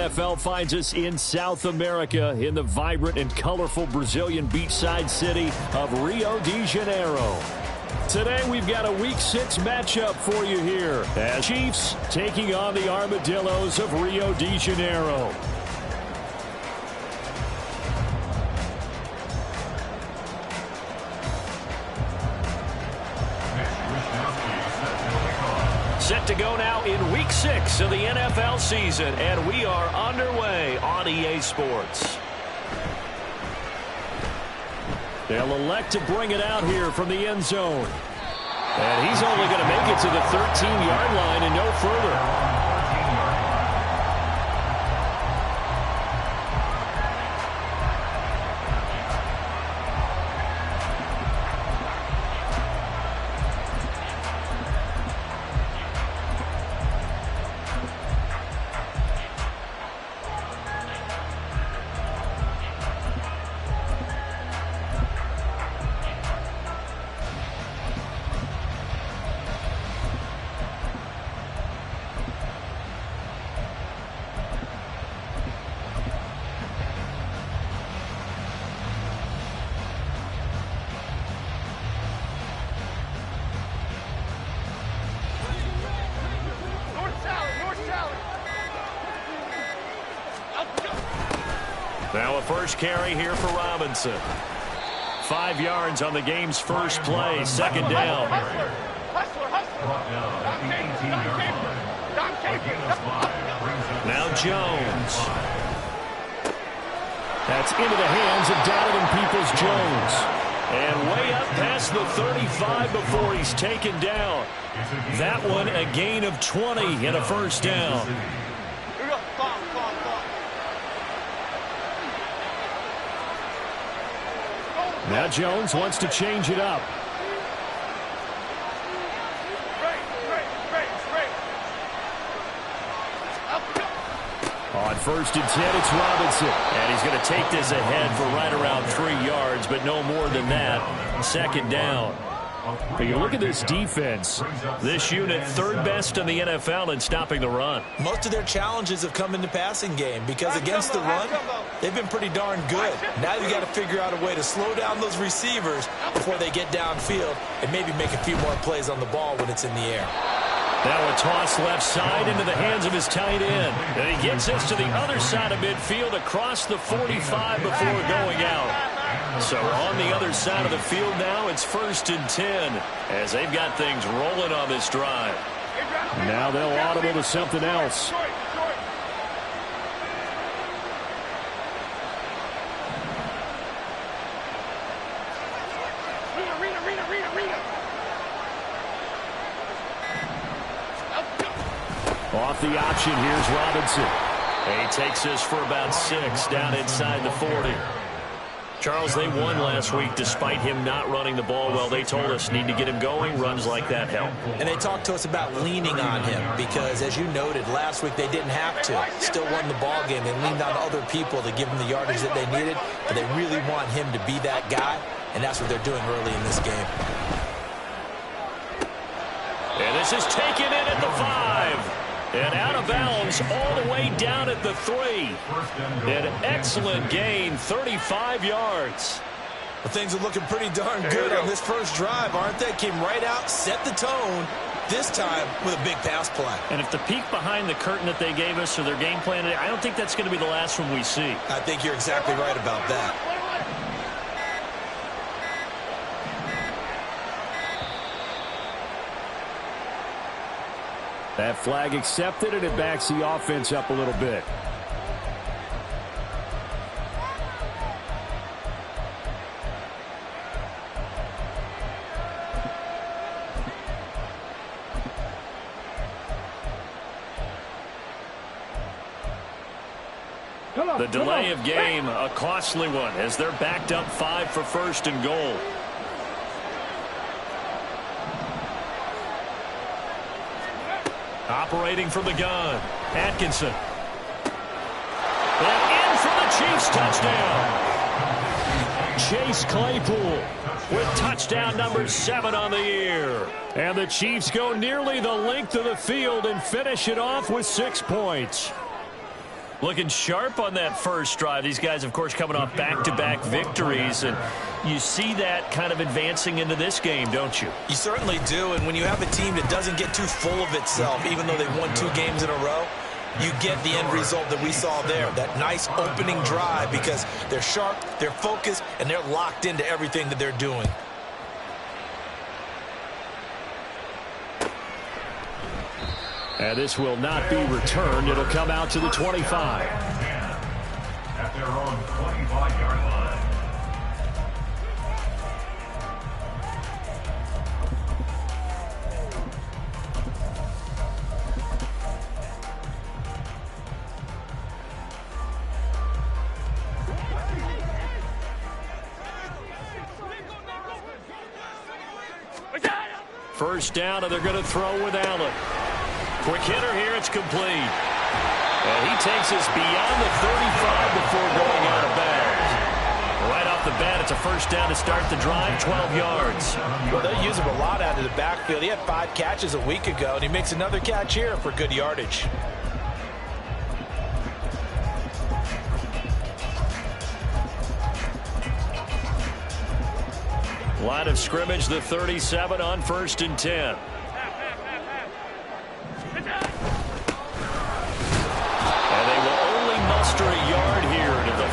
NFL finds us in South America in the vibrant and colorful Brazilian beachside city of Rio de Janeiro. Today we've got a Week 6 matchup for you here as Chiefs taking on the Armadillos of Rio de Janeiro. Set to go now in Week 6 of the NFL season, and we are underway on EA Sports. They'll elect to bring it out here from the end zone. And he's only going to make it to the 13-yard line and no further. Now a first carry here for Robinson. 5 yards on the game's first play, second down. Now Jones. That's into the hands of Donovan Peoples-Jones. And way up past the 35 before he's taken down. That one a gain of 20 and a first down. Now Jones wants to change it up. On first and 10, it's Robinson. And he's going to take this ahead for right around 3 yards, but no more than that. Second down. But you look at this defense. This unit, third best in the NFL in stopping the run. Most of their challenges have come in the passing game because against the run, they've been pretty darn good. Now you got to figure out a way to slow down those receivers before they get downfield and maybe make a few more plays on the ball when it's in the air. Now a toss left side into the hands of his tight end. And he gets us to the other side of midfield across the 45 before going out. So on the other side of the field now, it's first and 10 as they've got things rolling on this drive. Now they'll audible to something else. Off the option, here's Robinson. And he takes this for about 6 down inside the 40. Charles, they won last week despite him not running the ball well. They told us need to get him going. Runs like that help. And they talked to us about leaning on him because, as you noted, last week they didn't have to. Still won the ball game. They leaned on other people to give them the yardage that they needed, but they really want him to be that guy, and that's what they're doing early in this game. And this is taken in at the 5. And out of bounds all the way down at the 3. An excellent gain, 35 yards. Well, things are looking pretty darn good on this first drive, aren't they? Came right out, set the tone, this time with a big pass play. And if the peek behind the curtain that they gave us or their game plan, I don't think that's going to be the last one we see. I think you're exactly right about that. That flag accepted, and it backs the offense up a little bit. The delay of game, a costly one, as they're backed up 5 for first and goal. Operating from the gun, Atkinson. And in for the Chiefs touchdown. Chase Claypool with touchdown number 7 on the year. And the Chiefs go nearly the length of the field and finish it off with 6 points. Looking sharp on that first drive. These guys, of course, coming off back-to-back victories, and you see that kind of advancing into this game, don't you? You certainly do, and when you have a team that doesn't get too full of itself, even though they've won 2 games in a row, you get the end result that we saw there, that nice opening drive, because they're sharp, they're focused, and they're locked into everything that they're doing. And this will not be returned. It'll come out to the 25. At their own 25-yard line. First down, and they're going to throw with Allen. Quick hitter here, it's complete. And he takes us beyond the 35 before going out of bounds. Right off the bat, it's a first down to start the drive, 12 yards. Well, they use him a lot out of the backfield. He had 5 catches a week ago, and he makes another catch here for good yardage. Line of scrimmage, the 37 on 1st and 10. And they will only muster a yard here to the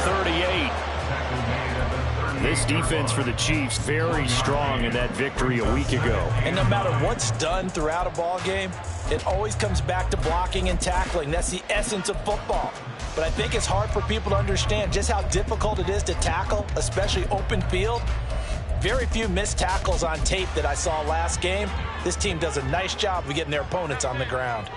38. This defense for the Chiefs very strong in that victory a week ago. And no matter what's done throughout a ball game, it always comes back to blocking and tackling. That's the essence of football. But I think it's hard for people to understand just how difficult it is to tackle, especially open field. Very few missed tackles on tape that I saw last game. This team does a nice job of getting their opponents on the ground.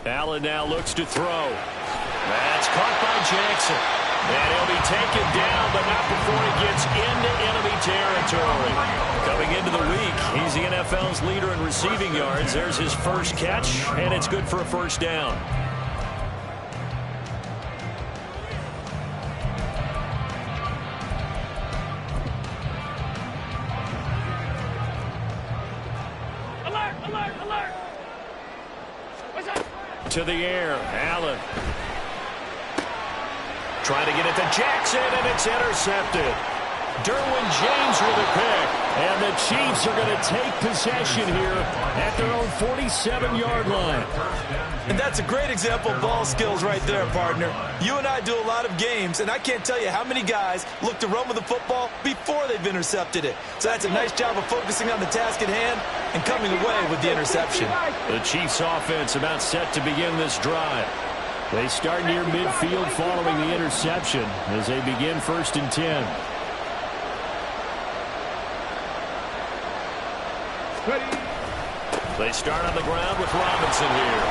Allen now looks to throw. That's caught by Jackson. And he'll be taken down, but not before he gets into enemy territory. Coming into the week, he's the NFL's leader in receiving yards. There's his first catch, and it's good for a first down. To the air, Allen. Trying to get it to Jackson, and it's intercepted. Derwin James with a pick. And the Chiefs are going to take possession here at their own 47-yard line. And that's a great example of ball skills right there, partner. You and I do a lot of games, and I can't tell you how many guys look to run with the football before they've intercepted it. So that's a nice job of focusing on the task at hand and coming away with the interception. The Chiefs offense about set to begin this drive. They start near midfield following the interception as they begin 1st and 10. They start on the ground with Robinson here.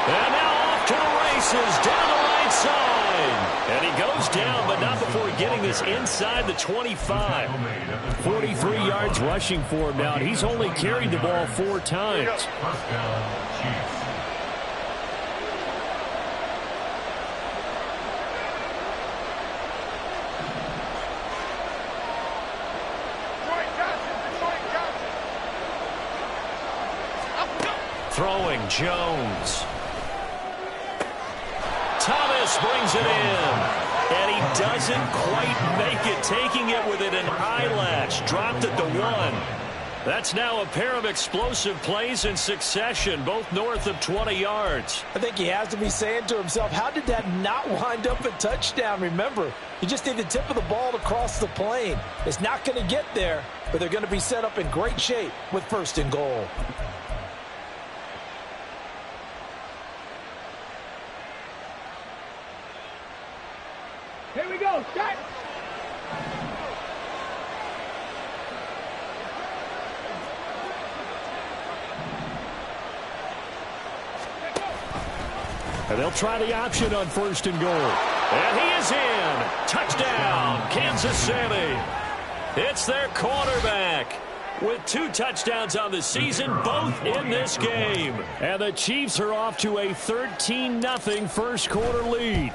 And now off to the races down the right side. And he goes down, but not before getting this inside the 25. 43 yards rushing for him now, and he's only carried the ball 4 times. Throwing Jones. Thomas brings it in. And he doesn't quite make it, taking it within an eyelash. Dropped at the 1. That's now a pair of explosive plays in succession, both north of 20 yards. I think he has to be saying to himself, how did that not wind up a touchdown? Remember, you just need the tip of the ball to cross the plane. It's not going to get there, but they're going to be set up in great shape with 1st and goal. Here we go, start! And they'll try the option on 1st and goal. And he is in. Touchdown, Kansas City. It's their quarterback with 2 touchdowns on the season, both in this game. And the Chiefs are off to a 13-0 first quarter lead.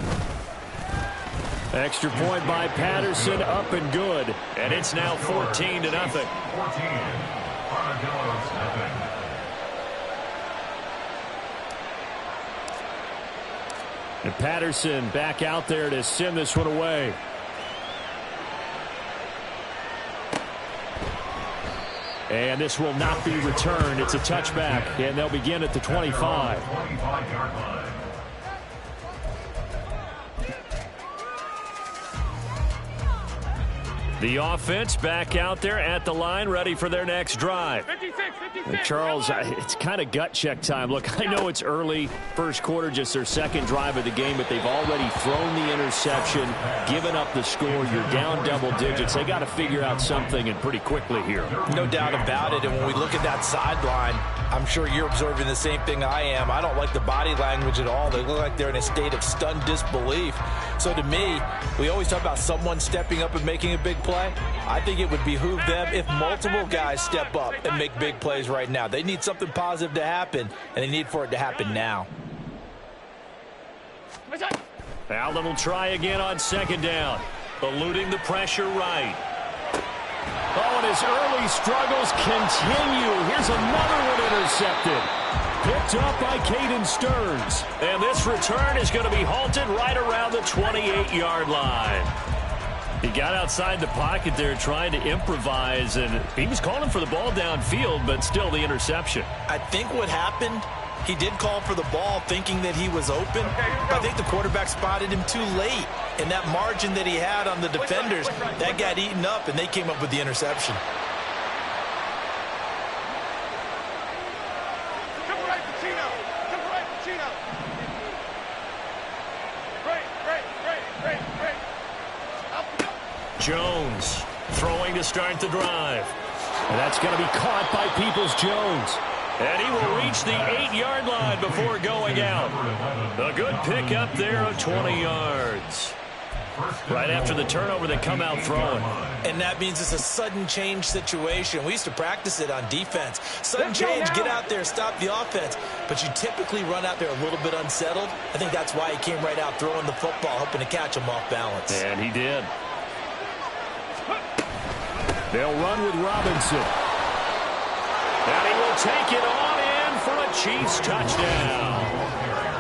Extra point by Patterson, up and good. And it's now 14-0. And Patterson back out there to send this one away. And this will not be returned. It's a touchback, and they'll begin at the 25. The offense back out there at the line, ready for their next drive. 56. Charles, it's kind of gut check time. Look, I know it's early, first quarter, just their second drive of the game, but they've already thrown the interception, given up the score. You're down double digits. They got to figure out something, and pretty quickly here. No doubt about it. And when we look at that sideline, I'm sure you're observing the same thing I am. I don't like the body language at all. They look like they're in a state of stunned disbelief. So to me, we always talk about someone stepping up and making a big play. I think it would behoove them if multiple guys step up and make big plays right now. They need something positive to happen, and they need for it to happen now. Allen will try again on second down, eluding the pressure right. Oh, and his early struggles continue. Here's another one intercepted. Picked up by Caden Stearns. And this return is going to be halted right around the 28-yard line. He got outside the pocket there trying to improvise, and he was calling for the ball downfield, but still the interception. I think what happened, he did call for the ball thinking that he was open, but I think the quarterback spotted him too late. And that margin that he had on the defenders, that got eaten up, and they came up with the interception. Jones throwing to start the drive. And that's going to be caught by Peoples-Jones. And he will reach the 8-yard line before going out. A good pick up there of 20 yards. Right after the turnover, they come out throwing. And that means it's a sudden change situation. We used to practice it on defense. Sudden change, get out there, stop the offense. But you typically run out there a little bit unsettled. I think that's why he came right out throwing the football, hoping to catch him off balance. And he did. They'll run with Robinson. And he will take it on in for a Chiefs touchdown.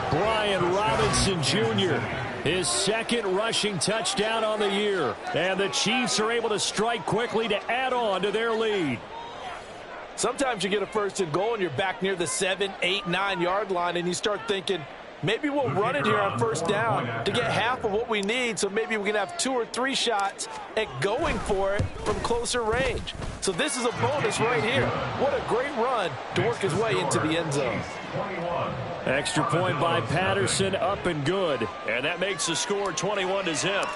Brian Robinson Jr., his second rushing touchdown on the year. And the Chiefs are able to strike quickly to add on to their lead. Sometimes you get a first and goal and you're back near the 7, 8, 9-yard line, and you start thinking, maybe we'll run it here on first down to get half of what we need, so maybe we can have 2 or 3 shots at going for it from closer range. So this is a bonus right here. What a great run to work his way into the end zone. Extra point by Patterson, up and good. And that makes the score 21-0.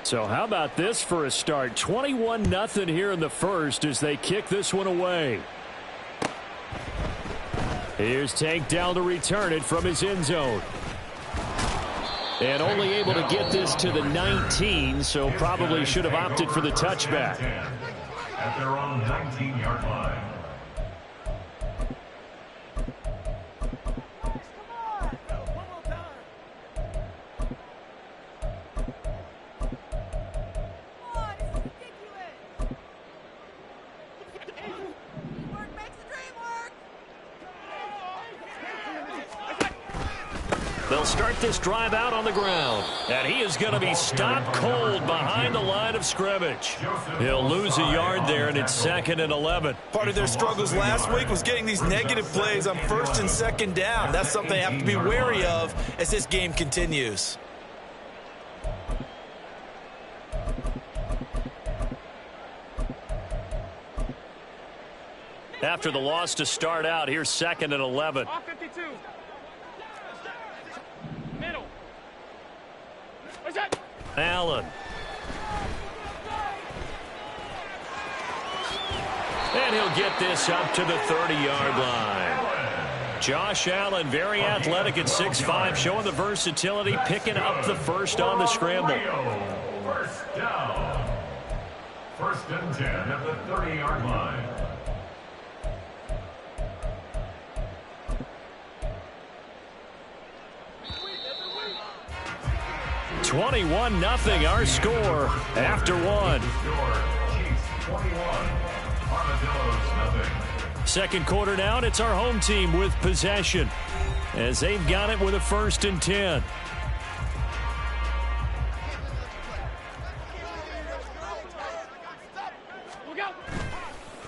So how about this for a start? 21-0 here in the first as they kick this one away. Here's Tank down to return it from his end zone. And only able to get this to the 19, so probably should have opted for the touchback. At their own 19-yard line. They'll start this drive out on the ground. And he is going to be stopped cold behind the line of scrimmage. He'll lose a yard there, and it's 2nd and 11. Part of their struggles last week was getting these negative plays on 1st and 2nd down. That's something they have to be wary of as this game continues. After the loss to start out, here's 2nd and 11. 52. Middle. What's that? Allen. And he'll get this up to the 30-yard line. Josh Allen, very athletic at 6'5", showing the versatility, picking up the first on the scramble. First down. 1st and 10 at the 30-yard line. 21-0 our score after one. Second quarter now, and it's our home team with possession. as they've got it with a 1st and 10.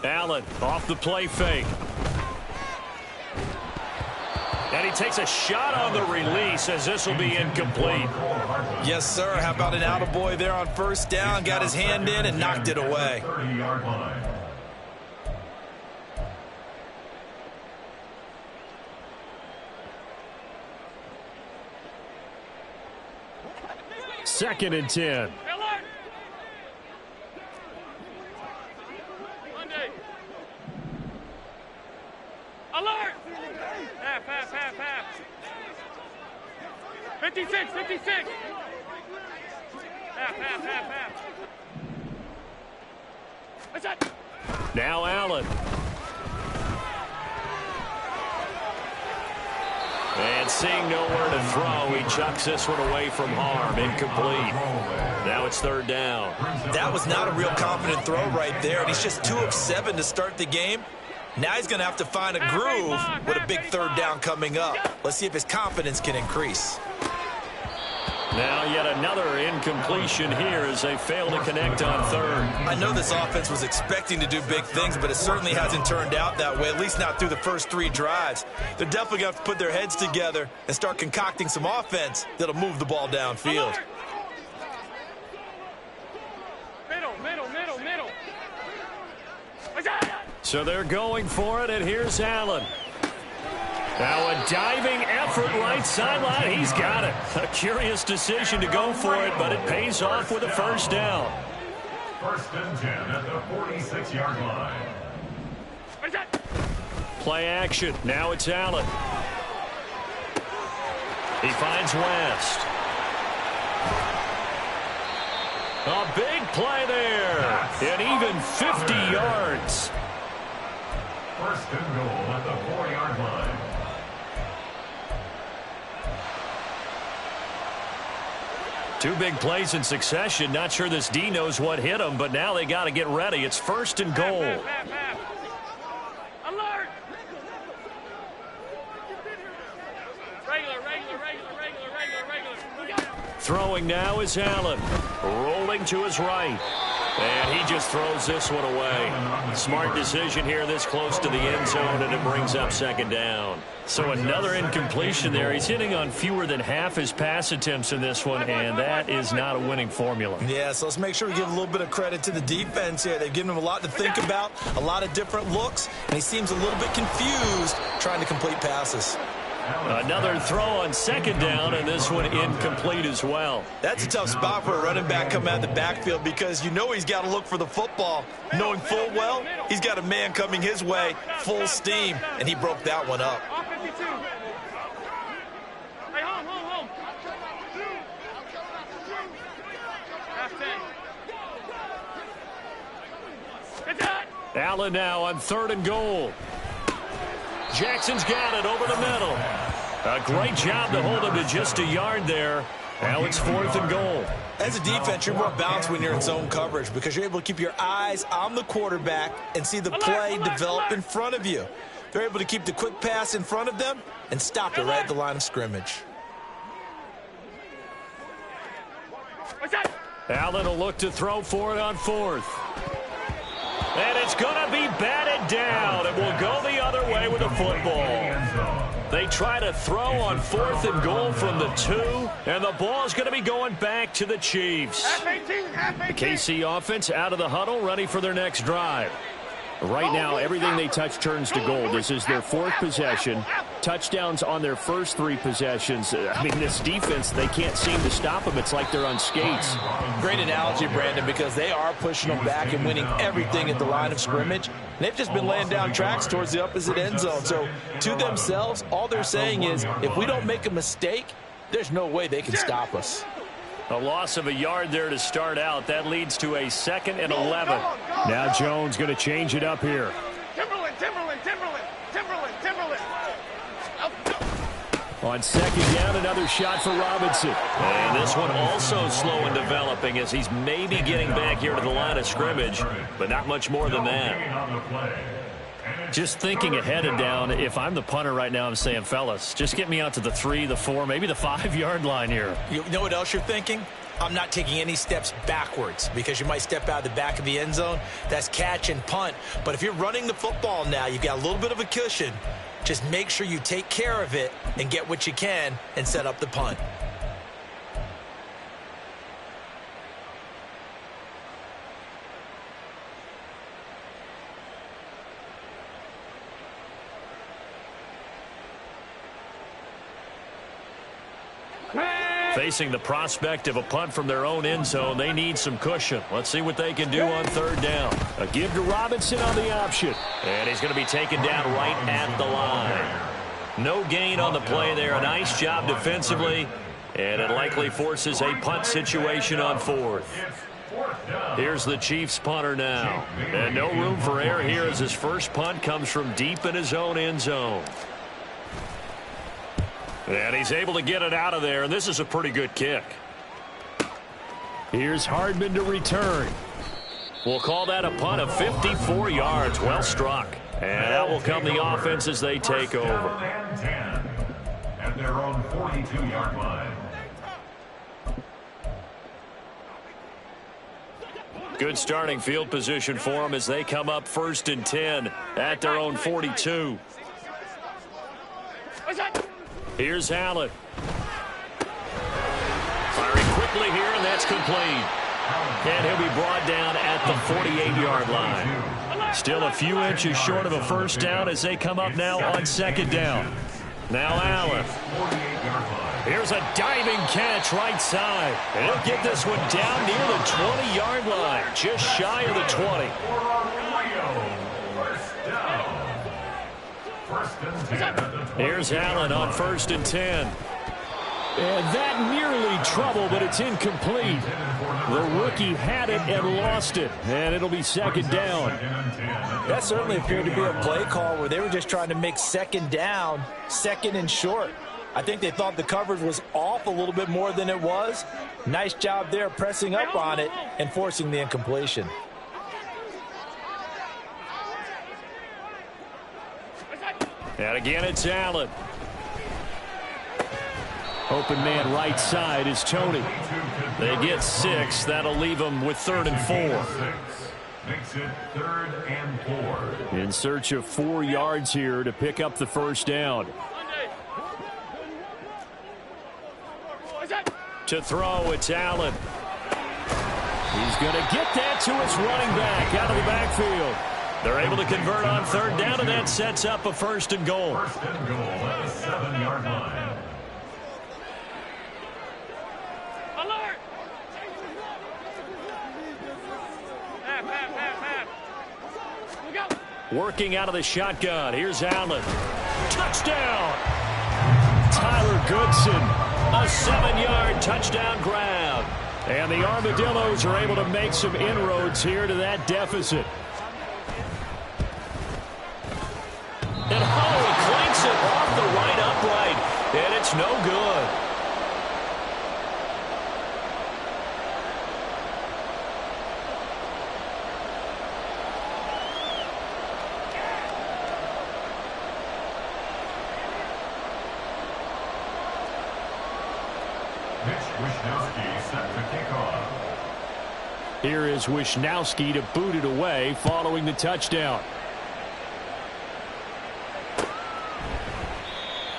Allen off the play fake. And he takes a shot on the release as this will be incomplete. Yes, sir. How about an attaboy there on 1st down? Got his hand in and knocked it away. 30-yard line. Second and 10. Alert! Half. 56. Half. What's that? Now Allen. And seeing nowhere to throw, he chucks this one away from harm. Incomplete. Now it's 3rd down. That was not a real confident throw right there, and he's just 2 of 7 to start the game. Now he's going to have to find a groove with a big 3rd down coming up. Let's see if his confidence can increase. Now yet another incompletion here as they fail to connect on 3rd. I know this offense was expecting to do big things, but it certainly hasn't turned out that way, at least not through the first 3 drives. They're definitely going to have to put their heads together and start concocting some offense that'll move the ball downfield. Middle. So they're going for it, and here's Allen. Now a diving effort right sideline. He's got it. A curious decision to go for it, but it pays off with a 1st down. 1st and 10 at the 46-yard line. What's that? Play action. Now it's Allen. He finds West. A big play there. And even 50 yards. 1st and goal at the 4-yard line. Two big plays in succession. Not sure this D knows what hit him, but now they got to get ready. It's 1st and goal. Alert! Regular. Throwing now is Allen. Rolling to his right. And he just throws this one away. Smart decision here this close to the end zone, and it brings up 2nd down. So another incompletion there. He's hitting on fewer than half his pass attempts in this one, and that is not a winning formula. Yeah, so let's make sure we give a little bit of credit to the defense here. They've given him a lot to think about, a lot of different looks, and he seems a little bit confused trying to complete passes. Another throw on 2nd down, and this one incomplete as well. That's a tough spot for a running back coming out of the backfield because you know he's got to look for the football, knowing full well he's got a man coming his way, full steam, and he broke that one up. Off 52. Hey, home. Half 10. It's that. Allen now on 3rd and goal. Jackson's got it over the middle. A great job to hold him to just a yard there. Now it's 4th and goal. As a defense, you're more balanced when you're in zone coverage because you're able to keep your eyes on the quarterback and see the play develop in front of you. They're able to keep the quick pass in front of them and stop it right at the line of scrimmage. What's that? Allen will look to throw for it on 4th. And it's going to be batted down. It will go the other way with the football. They try to throw on 4th and goal from the 2, and the ball is going to be going back to the Chiefs. The KC offense out of the huddle, ready for their next drive. Right now, everything they touch turns to gold. This is their 4th possession. Touchdowns on their first 3 possessions. I mean, this defense, they can't seem to stop them. It's like they're on skates. Great analogy, Brandon, because they are pushing them back and winning everything at the line of scrimmage. And they've just been laying down tracks towards the opposite end zone. So, to themselves, all they're saying is, if we don't make a mistake, there's no way they can stop us. A loss of a yard there to start out. That leads to a 2nd and 11. Now Jones going to change it up here. Timberland. On 2nd down, another shot for Robinson. And this one also slow in developing as he's maybe getting back here to the line of scrimmage, but not much more than that. Just thinking ahead and down, if I'm the punter right now, I'm saying, fellas, just get me out to the 3, the 4, maybe the 5-yard line here. You know what else you're thinking? I'm not taking any steps backwards because you might step out the back of the end zone. That's catch and punt. But if you're running the football now, you've got a little bit of a cushion. Just make sure you take care of it and get what you can and set up the punt. Facing the prospect of a punt from their own end zone, they need some cushion. Let's see what they can do on 3rd down. A give to Robinson on the option. And he's going to be taken down right at the line. No gain on the play there. A nice job defensively. And it likely forces a punt situation on 4th. Here's the Chiefs punter now. And no room for error here as his first punt comes from deep in his own end zone. And he's able to get it out of there, and this is a pretty good kick. Here's Hardman to return. We'll call that a punt of 54 yards. Well struck. And out will come the offense as they take over. And 10 at their own 42-yard line. Good starting field position for them as they come up 1st and 10 at their own 42. Here's Allen. Firing quickly here, and that's complete. And he'll be brought down at the 48-yard line. Still a few inches short of a first down as they come up now on 2nd down. Now Allen. Here's a diving catch right side. And he'll get this one down near the 20-yard line, just shy of the 20. Here's Allen on 1st and 10. And that nearly trouble, but it's incomplete. The rookie had it and lost it. And it'll be 2nd down. That certainly appeared to be a play call where they were just trying to make 2nd down, 2nd and short. I think they thought the coverage was off a little bit more than it was. Nice job there pressing up on it and forcing the incompletion. And again, it's Allen. Open man right side is Tony. They get 6. That'll leave them with 3rd and 4. Makes it 3rd and 4. In search of 4 yards here to pick up the first down. To throw, it's Allen. He's going to get that to his running back out of the backfield. They're able to convert on 3rd down, and that sets up a 1st and goal. 1st and goal at the 7-yard line. Alert! Working out of the shotgun. Here's Allen. Touchdown! Tyler Goodson. A 7-yard touchdown grab. And the Armadillos are able to make some inroads here to that deficit. And Holloway clanks it off the right upright. And it's no good. Here is Wishnowski to boot it away following the touchdown.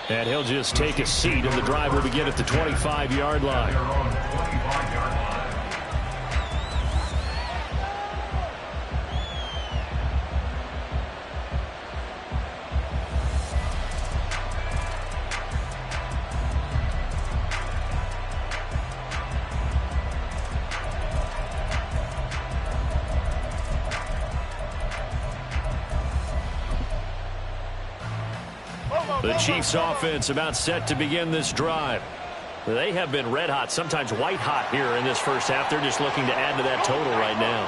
And he'll just take a seat, and the drive will begin at the 25-yard line. The Chiefs offense about set to begin this drive. They have been red hot, sometimes white hot here in this first half. They're just looking to add to that total right now.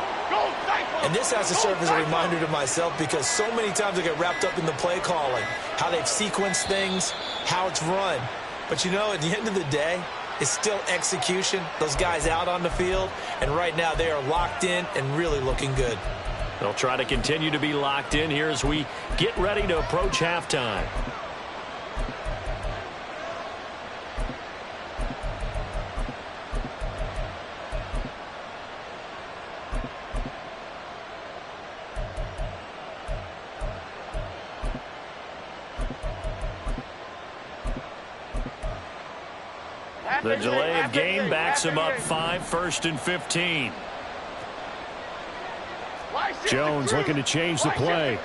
And this has to serve as a reminder to myself because so many times I get wrapped up in the play calling, how they've sequenced things, how it's run. But you know, at the end of the day, it's still execution. Those guys out on the field, and right now they are locked in and really looking good. They'll try to continue to be locked in here as we get ready to approach halftime. The delay of game backs him up 5, 1st and 15. Jones looking to change the play.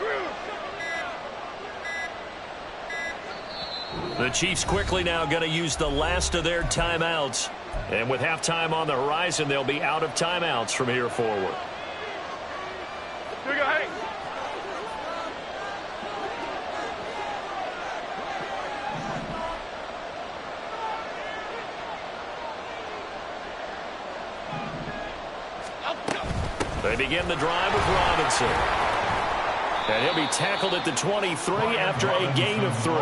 The Chiefs quickly now going to use the last of their timeouts. And with halftime on the horizon, they'll be out of timeouts from here forward. Here we go, hey. They begin the drive with Robinson. And he'll be tackled at the 23 after a gain of 3.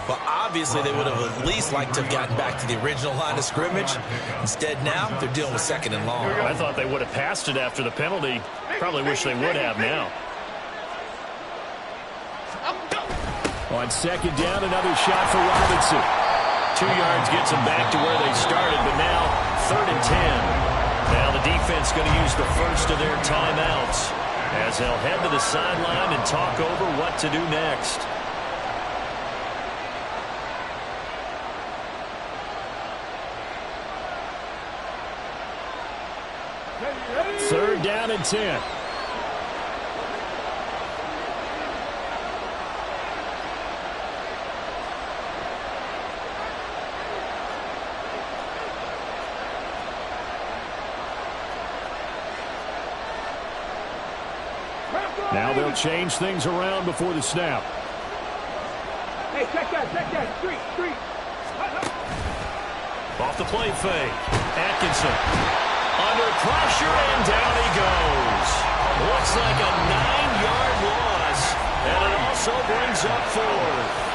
Well, obviously, they would have at least liked to have gotten back to the original line of scrimmage. Instead, now, they're dealing with 2nd and long. I thought they would have passed it after the penalty. Probably wish they would have now. On 2nd down, another shot for Robinson. 2 yards gets them back to where they started, but now 3rd and 10. Now the defense going to use the first of their timeouts as they'll head to the sideline and talk over what to do next. Third down and 10. Now they'll change things around before the snap. Hey, check that, street. Off the play fake. Atkinson under pressure, and down he goes. Looks like a 9-yard loss, and it also brings up 4th.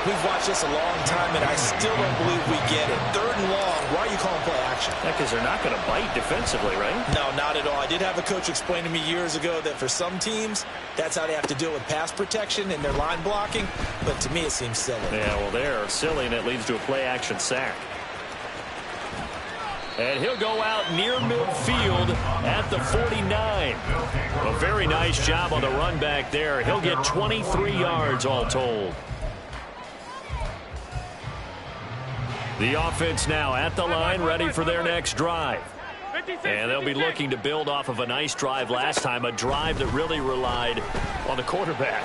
We've watched this a long time, and I still don't believe we get it. 3rd and long, why are you calling play action? Yeah, because they're not going to bite defensively, right? No, not at all. I did have a coach explain to me years ago that for some teams, that's how they have to deal with pass protection and their line blocking. But to me, it seems silly. Yeah, well, they're silly, and it leads to a play-action sack. And he'll go out near midfield at the 49. A very nice job on the run back there. He'll get 23 yards all told. The offense now at the line, ready for their next drive. And they'll be looking to build off of a nice drive last time, a drive that really relied on the quarterback.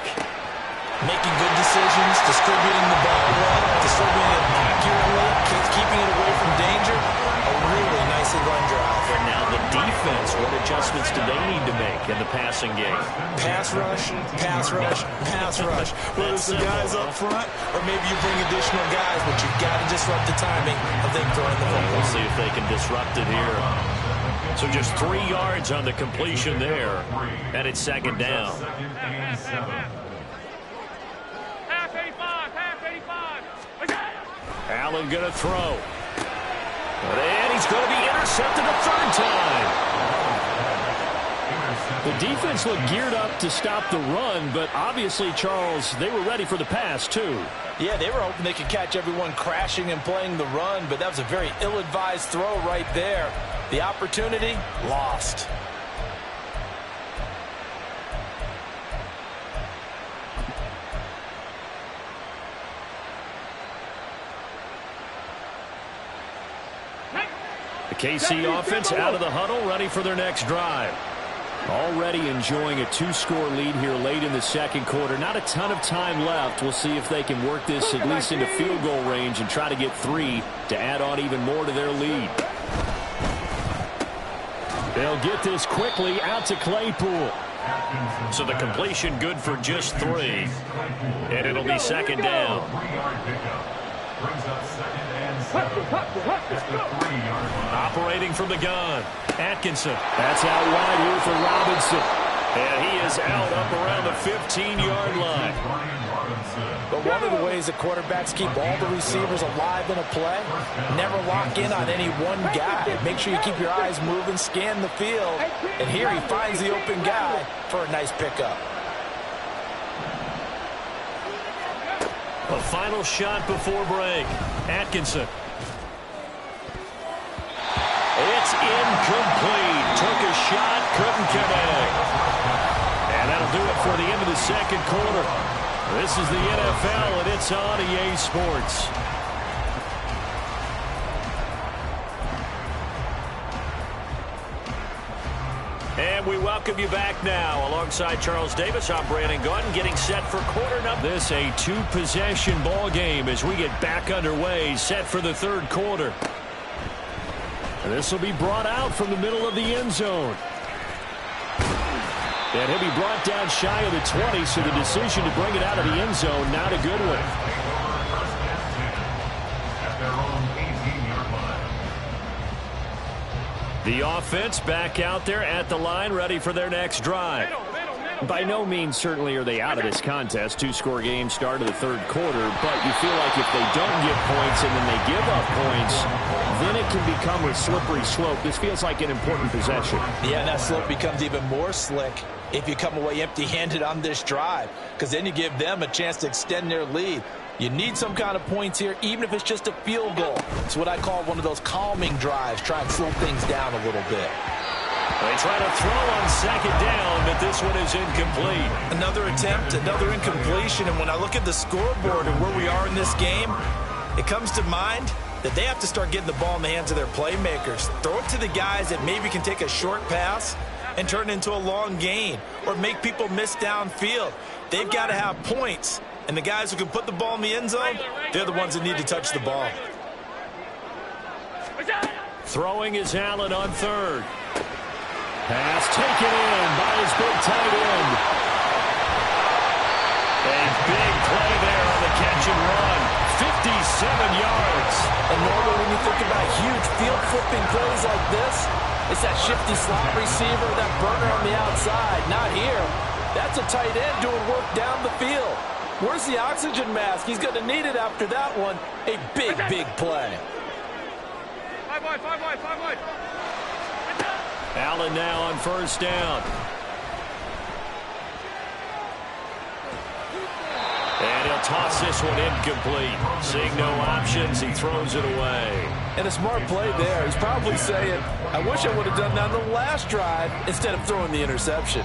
Making good decisions, distributing the ball well, distributing it accurately, keeping it away from danger. A really nicely run drive. And now the defense, what adjustments do they need to make in the passing game? Pass rush, pass rush, pass rush. Whether it's the guys up front or maybe you bring additional guys, but you've got to disrupt the timing of them throwing the ball. We'll see if they can disrupt it here. So just 3 yards on the completion there, and it's 2nd down. Half 85. Allen going to throw. And he's going to be intercepted a 3rd time. The defense looked geared up to stop the run, but obviously, Charles, they were ready for the pass, too. Yeah, they were hoping they could catch everyone crashing and playing the run, but that was a very ill-advised throw right there. The opportunity, lost. The KC offense out of the huddle, ready for their next drive. Already enjoying a 2-score lead here late in the 2nd quarter. Not a ton of time left. We'll see if they can work this at least into field goal range and try to get 3 to add on even more to their lead. They'll get this quickly out to Claypool. So the completion good for just 3. And it'll be 2nd down. Operating from the gun, Atkinson. That's out wide here for Robinson. And he is out up around the 15-yard line. But one of the ways that quarterbacks keep all the receivers alive in a play, never lock in on any one guy. Make sure you keep your eyes moving, scan the field, and here he finds the open guy for a nice pickup. A final shot before break. Atkinson. It's incomplete. Took a shot, couldn't connect. And that'll do it for the end of the second quarter. This is the NFL, and it's on EA Sports. And we welcome you back now. Alongside Charles Davis, I'm Brandon Gunn, getting set for quarter number. This a two-possession ball game as we get back underway, set for the third quarter. This will be brought out from the middle of the end zone. And he'll be brought down shy of the 20, so the decision to bring it out of the end zone, not a good one. The offense back out there at the line, ready for their next drive. By no means certainly are they out of this contest. Two-score game, start of the third quarter, but you feel like if they don't get points and then they give up points, then it can become a slippery slope. This feels like an important possession. Yeah, that slope becomes even more slick if you come away empty-handed on this drive, because then you give them a chance to extend their lead. You need some kind of points here, even if it's just a field goal. It's what I call one of those calming drives. Try and slow things down a little bit. They try to throw on second down, but this one is incomplete. Another attempt, another incompletion, and when I look at the scoreboard and where we are in this game, it comes to mind that they have to start getting the ball in the hands of their playmakers. Throw it to the guys that maybe can take a short pass and turn it into a long gain or make people miss downfield. They've got to have points, and the guys who can put the ball in the end zone, they're the ones that need to touch the ball. Throwing is Allen on third. Pass taken in by his big tight end. A big play there on the catch and run. 57 yards. And normally when you think about huge field flipping plays like this, it's that shifty slot receiver, that burner on the outside. Not here. That's a tight end doing work down the field. Where's the oxygen mask? He's going to need it after that one. A big, big play. 5 wide. Allen now on first down. And he'll toss this one incomplete. Seeing no options, he throws it away. And a smart play there. He's probably saying, I wish I would have done that on the last drive instead of throwing the interception.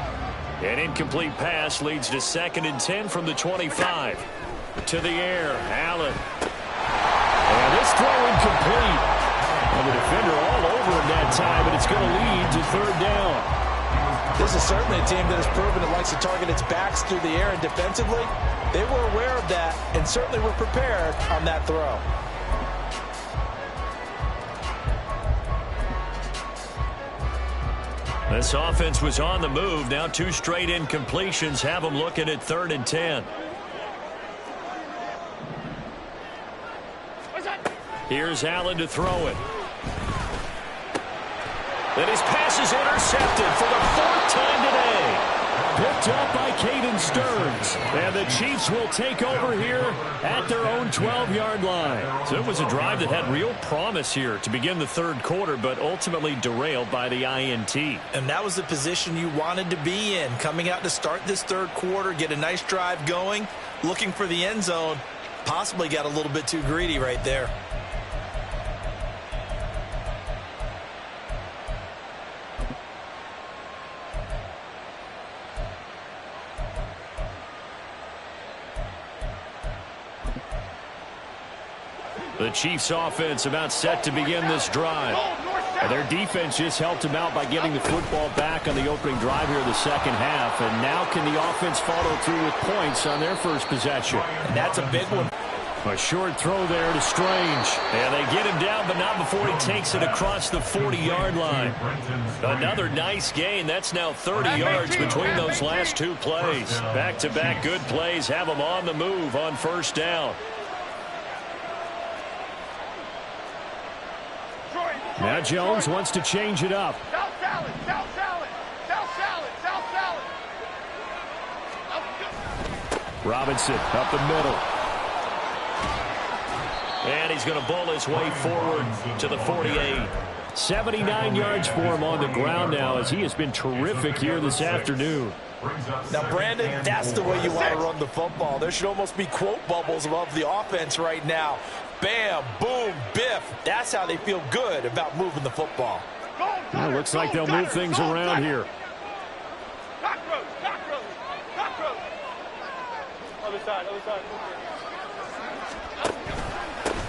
An incomplete pass leads to 2nd and 10 from the 25. To the air, Allen. And this throw incomplete. And the defender all over him that time, but it's going to lead to third down. This is certainly a team that has proven it likes to target its backs through the air, and defensively, they were aware of that and certainly were prepared on that throw. This offense was on the move. Now 2 straight incompletions have them looking at 3rd and 10. Here's Allen to throw it. And his pass is intercepted for the 4th time today. Picked up by Caden Stearns. And the Chiefs will take over here at their own 12-yard line. So it was a drive that had real promise here to begin the third quarter, but ultimately derailed by the INT. And that was the position you wanted to be in. Coming out to start this third quarter, get a nice drive going, looking for the end zone. Possibly got a little bit too greedy right there. The Chiefs offense about set to begin this drive. And their defense just helped them out by getting the football back on the opening drive here in the second half. And now can the offense follow through with points on their first possession? And that's a big one. A short throw there to Strange. And they get him down, but not before he takes it across the 40-yard line. Another nice gain. That's now 30 yards between those last 2 plays. Back-to-back good plays have them on the move on first down. Now Jones wants to change it up. South salad. Robinson up the middle. And he's going to bowl his way forward to the 48. 79 yards for him on the ground now, as he has been terrific here this afternoon. Now, Brandon, that's the way you want to run the football. There should almost be quote bubbles above the offense right now. Bam, boom, biff. That's how they feel good about moving the football. Well, looks like they'll move things around here. Other side.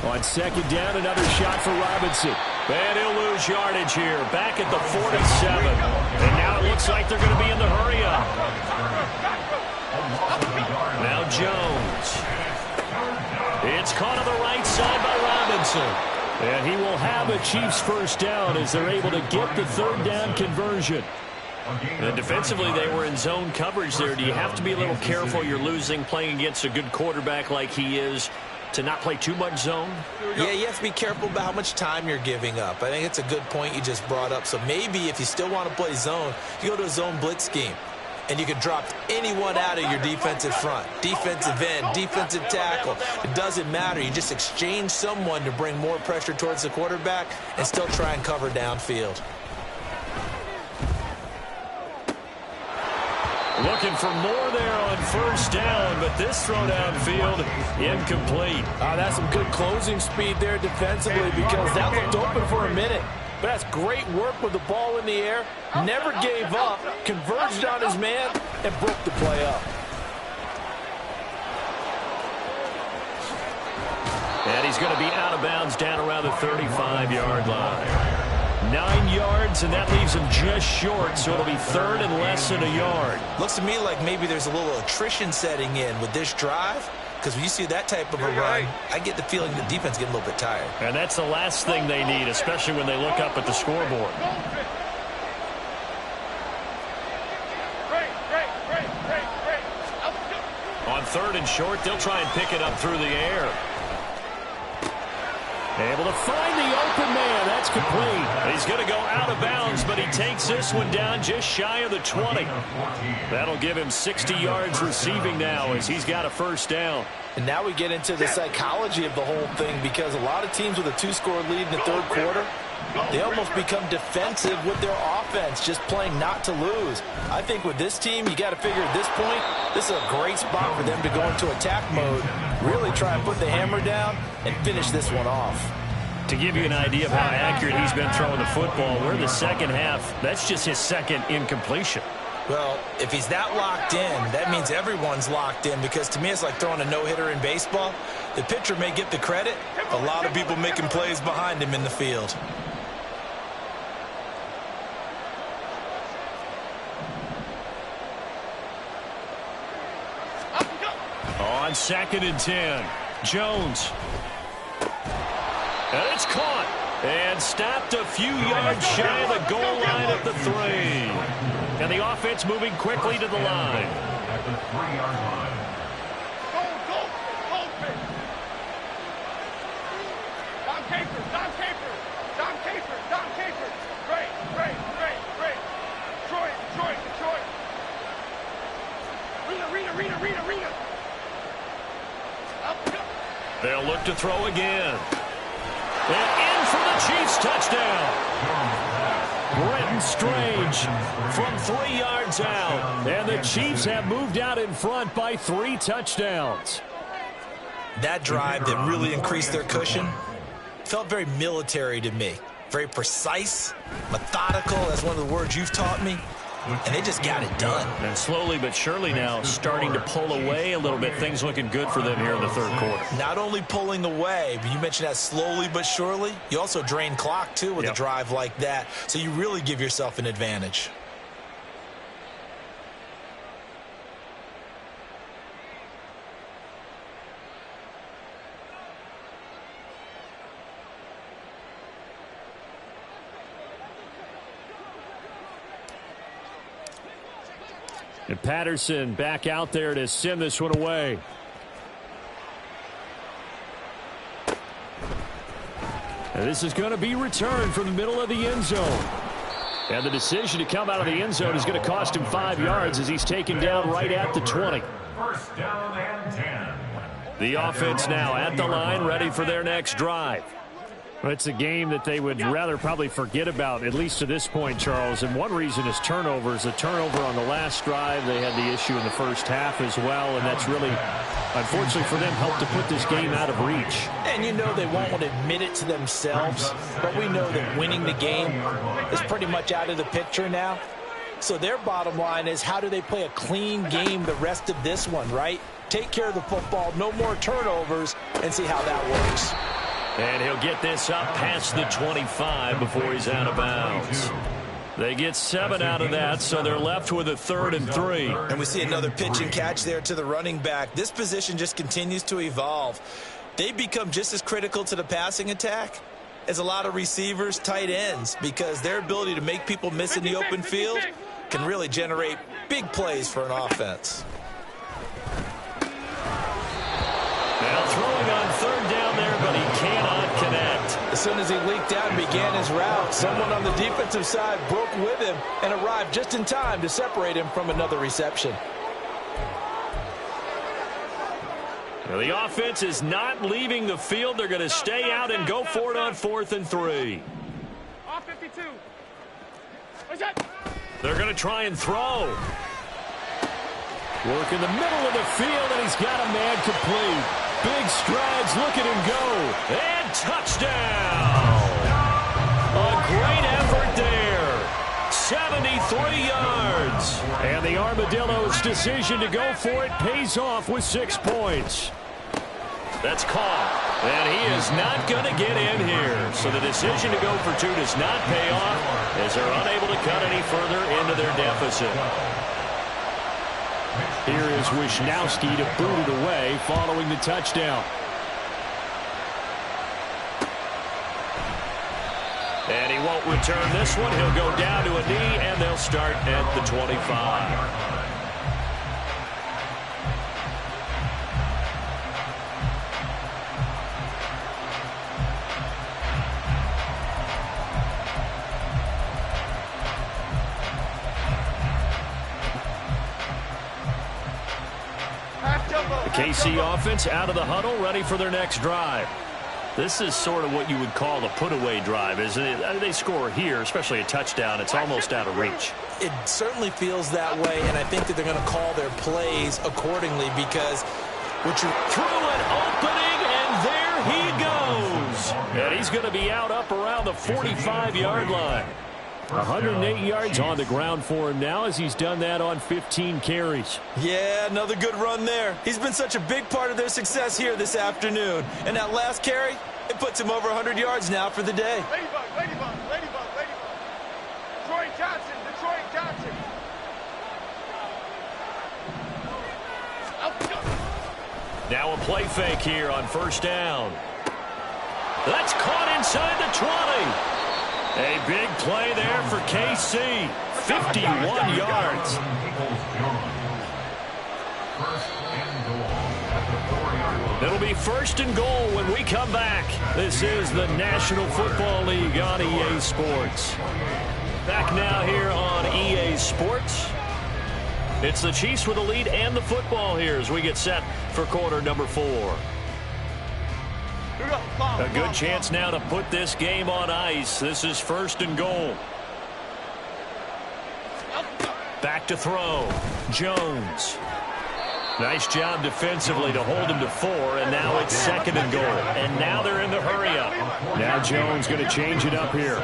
On second down, another shot for Robinson. And he'll lose yardage here, back at the 47. And now it looks like they're going to be in the hurry-up. Now Jones. It's caught on the right side by Robinson. And he will have a Chiefs first down as they're able to get the third down conversion. And defensively, they were in zone coverage there. Do you have to be a little careful? You're losing playing against a good quarterback like he is, to not play too much zone? Yeah, you have to be careful about how much time you're giving up. I think it's a good point you just brought up. So maybe if you still want to play zone, you go to a zone blitz scheme. And you can drop anyone out of your defensive front. Defensive end, defensive tackle. It doesn't matter. You just exchange someone to bring more pressure towards the quarterback and still try and cover downfield. Looking for more there on first down, but this throw downfield incomplete. That's some good closing speed there defensively, because that looked open for a minute. But that's great work with the ball in the air. Never gave up, converged on his man, and broke the play up. And he's going to be out of bounds down around the 35-yard line. 9 yards, and that leaves him just short, so it'll be third and less than a yard. Looks to me like maybe there's a little attrition setting in with this drive, because when you see that type of a run, I get the feeling the defense getting a little bit tired. And that's the last thing they need, especially when they look up at the scoreboard. On third and short, they'll try and pick it up through the air. Able to find the open man. That's complete. He's going to go out of bounds, but he takes this one down just shy of the 20. That'll give him 60 yards receiving now as he's got a first down. And now we get into the psychology of the whole thing, because a lot of teams with a 2-score lead in the third quarter, they almost become defensive with their offense, just playing not to lose. I think with this team, you got to figure at this point, this is a great spot for them to go into attack mode, really try and put the hammer down and finish this one off. To give you an idea of how accurate he's been throwing the football, we're in the second half. That's just his second incompletion. Well, if he's that locked in, that means everyone's locked in, because to me it's like throwing a no-hitter in baseball. The pitcher may get the credit, a lot of people making plays behind him in the field. On second and 10, Jones. And it's caught and stopped a few yards shy of the goal line at the 3. And the offense moving quickly to the line. At the 3-yard line. Don Capers. Great. Detroit. Rita. They'll look to throw again. And in for the Chiefs touchdown. Brenton Strange from 3 yards out. And the Chiefs have moved out in front by 3 touchdowns. That drive that really increased their cushion felt very military to me. Very precise, methodical, that's one of the words you've taught me. And they just got it done. And slowly but surely now starting to pull away a little bit. Things looking good for them here in the third quarter. Not only pulling away, but you mentioned that slowly but surely. You also drain clock, too, with a drive like that. So you really give yourself an advantage. And Patterson back out there to send this one away. And this is going to be returned from the middle of the end zone. And the decision to come out of the end zone is going to cost him 5 yards as he's taken down right at the 20. First down and 10. The offense now at the line, ready for their next drive. Well, it's a game that they would rather probably forget about, at least to this point, Charles. And one reason is turnovers. A turnover on the last drive. They had the issue in the first half as well, and that's really, unfortunately for them, helped to put this game out of reach. And you know they won't want to admit it to themselves, but we know that winning the game is pretty much out of the picture now. So their bottom line is, how do they play a clean game the rest of this one, right? Take care of the football, no more turnovers, and see how that works. And he'll get this up past the 25 before he's out of bounds. They get 7 out of that, so they're left with a 3rd and 3. And we see another pitch and catch there to the running back. This position just continues to evolve. They become just as critical to the passing attack as a lot of receivers, tight ends, because their ability to make people miss in the open field can really generate big plays for an offense. Now throwing on 3rd down there, but he cannot connect. As soon as he leaked out and began his route, someone on the defensive side broke with him and arrived just in time to separate him from another reception. Well, the offense is not leaving the field. They're going to stay out and go for it on 4th and 3. Off 52. What's that? They're going to try and throw. Work in the middle of the field, and he's got a man complete. Big strides, look at him go. And touchdown! A great effort there. 73 yards. And the Armadillos' decision to go for it pays off with 6 points. That's caught. And he is not going to get in here. So the decision to go for 2 does not pay off as they're unable to cut any further into their deficit. Here is Wisnowski to boot it away following the touchdown. And he won't return this one. He'll go down to a knee, and they'll start at the 25. The KC offense out of the huddle, ready for their next drive. This is sort of what you would call a put-away drive, isn't it? They score here, especially a touchdown. It's almost out of reach. It certainly feels that way, and I think that they're going to call their plays accordingly because what you through an opening, and there he goes. And he's going to be out up around the 45-yard line. 108 yards on the ground for him now as he's done that on 15 carries. Yeah, another good run there. He's been such a big part of their success here this afternoon. And that last carry, it puts him over 100 yards now for the day. Ladybug, ladybug, ladybug, ladybug. Detroit Johnson, Detroit Johnson. Now a play fake here on 1st down. That's caught inside the 20. A big play there for KC. 51 yards. It'll be 1st and goal when we come back. This is the National Football League on EA Sports. Back now here on EA Sports. It's the Chiefs with the lead and the football here as we get set for quarter number 4. A good chance now to put this game on ice. This is 1st and goal. Back to throw. Jones. Nice job defensively to hold him to 4, and now it's 2nd and goal. And now they're in the hurry-up. Now Jones going to change it up here.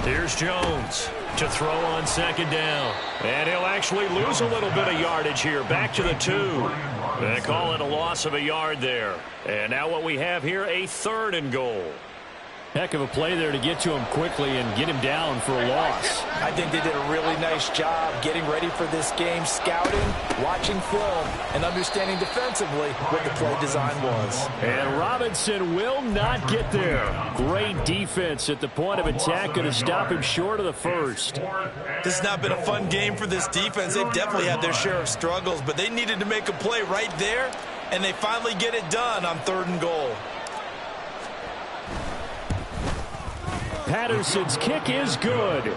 Here's Jones to throw on 2nd down. And he'll actually lose a little bit of yardage here. Back to the 2. They call it a loss of a yard there. And now what we have here, a 3rd and goal. Heck of a play there to get to him quickly and get him down for a loss. I think they did a really nice job getting ready for this game, scouting, watching film, and understanding defensively what the play design was. And Robinson will not get there. Great defense at the point of attack, going to stop him short of the 1st. This has not been a fun game for this defense. They've definitely had their share of struggles, but they needed to make a play right there, and they finally get it done on 3rd and goal. Patterson's kick is good.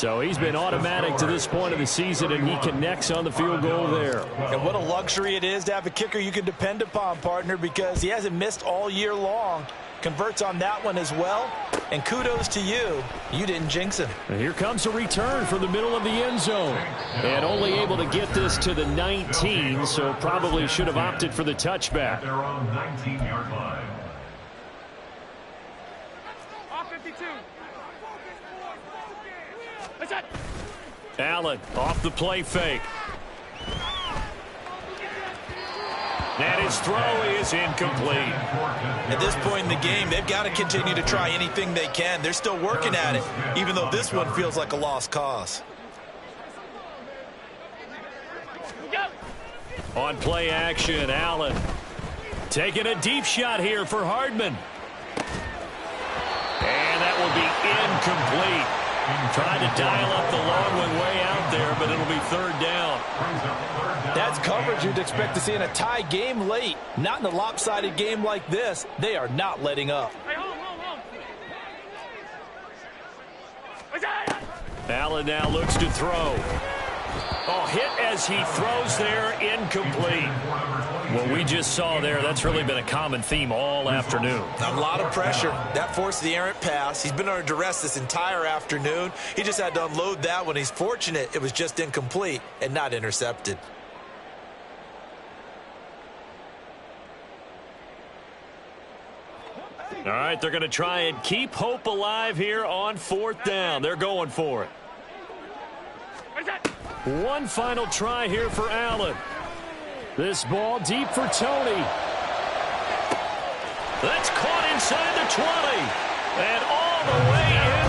So he's been automatic to this point of the season, and he connects on the field goal there. And what a luxury it is to have a kicker you can depend upon, partner, because he hasn't missed all year long. Converts on that one as well. And kudos to you. You didn't jinx him. And here comes a return from the middle of the end zone. And only able to get this to the 19, so probably should have opted for the touchback. Their own 19-yard line. Allen off the play fake. And his throw is incomplete. At this point in the game, they've got to continue to try anything they can. They're still working at it, even though this one feels like a lost cause. On play action, Allen taking a deep shot here for Hardman. And that will be incomplete. Tried to dial up the long one way out there, but it'll be third down. That's coverage you'd expect to see in a tie game late. Not in a lopsided game like this. They are not letting up. Allen now looks to throw. Oh, hit as he throws there, incomplete. What we just saw there, that's really been a common theme all afternoon. A lot of pressure. That forced the errant pass. He's been under duress this entire afternoon. He just had to unload that one. He's fortunate it was just incomplete and not intercepted. All right, they're going to try and keep hope alive here on fourth down. They're going for it. One final try here for Allen. This ball deep for Tony. That's caught inside the 20. And all the way in.